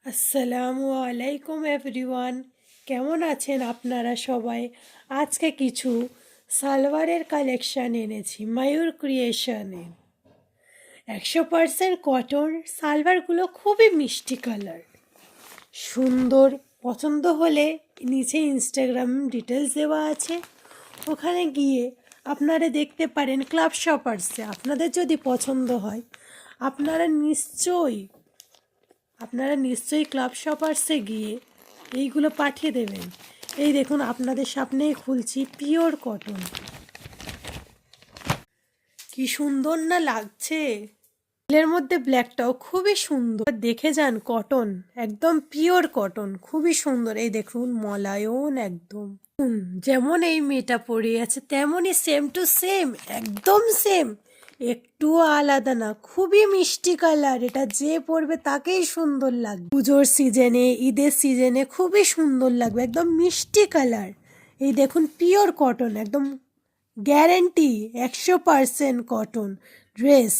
আসসালামু আলাইকুম এভরিওয়ান, কেমন আছেন আপনারা সবাই? আজকে কিছু সালোয়ারের কালেকশান এনেছি ময়ূর ক্রিয়েশনে। 100% কটন সালোয়ারগুলো খুবই মিষ্টি কালার, সুন্দর। পছন্দ হলে নিচে ইনস্টাগ্রাম ডিটেলস দেওয়া আছে, ওখানে গিয়ে আপনারা দেখতে পারেন। ক্লাব শপার্সে আপনাদের যদি পছন্দ হয় আপনারা নিশ্চয়ই ক্লাব শপার্সে গিয়ে এইগুলো পাঠিয়ে দেবেন। এই দেখুন, আপনাদের সামনেই খুলছি পিওর কটন। কি সুন্দর না লাগছে! এর মধ্যে ব্ল্যাকটাও খুবই সুন্দর, দেখে যান। কটন, একদম পিওর কটন, খুবই সুন্দর। এই দেখুন, মলায়ন একদম। যেমন এই মেয়েটা পরে আছে তেমনই সেম টু সেম, একদম সেম, একটুও আলাদা না। খুবই মিষ্টি কালার, এটা যে পরবে তাকেই সুন্দর লাগবে। পুজোর সিজনে, ঈদের সিজনে খুবই সুন্দর লাগবে, একদম মিষ্টি কালার। এই দেখুন, পিওর কটন, একদম গ্যারেন্টি 100% কটন ড্রেস।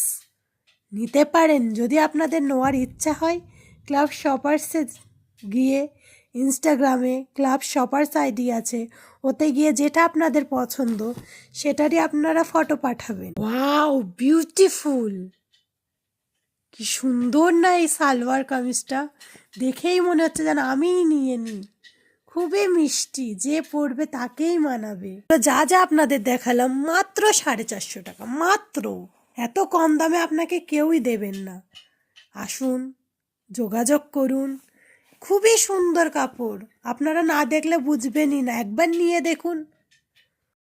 নিতে পারেন যদি আপনাদের নেওয়ার ইচ্ছা হয়। ক্লাব শপার্সে গিয়ে ইনস্টাগ্রামে ক্লাব শপার্স আইডি আছে, ওতে গিয়ে যেটা আপনাদের পছন্দ সেটারই আপনারা ফটো পাঠাবেন। Wow, beautiful! কি সুন্দর না এই সালোয়ার কামিজটা! দেখেই মনে হচ্ছে যেন আমিই নিয়ে নিই। খুবই মিষ্টি, যে পরবে তাকেই মানাবে। তো যা যা আপনাদের দেখালাম মাত্র 450 টাকা, মাত্র। এত কম দামে আপনাকে কেউই দেবেন না। আসুন, যোগাযোগ করুন। খুবই সুন্দর কাপড়, আপনারা না দেখলে বুঝবেনই না, একবার নিয়ে দেখুন।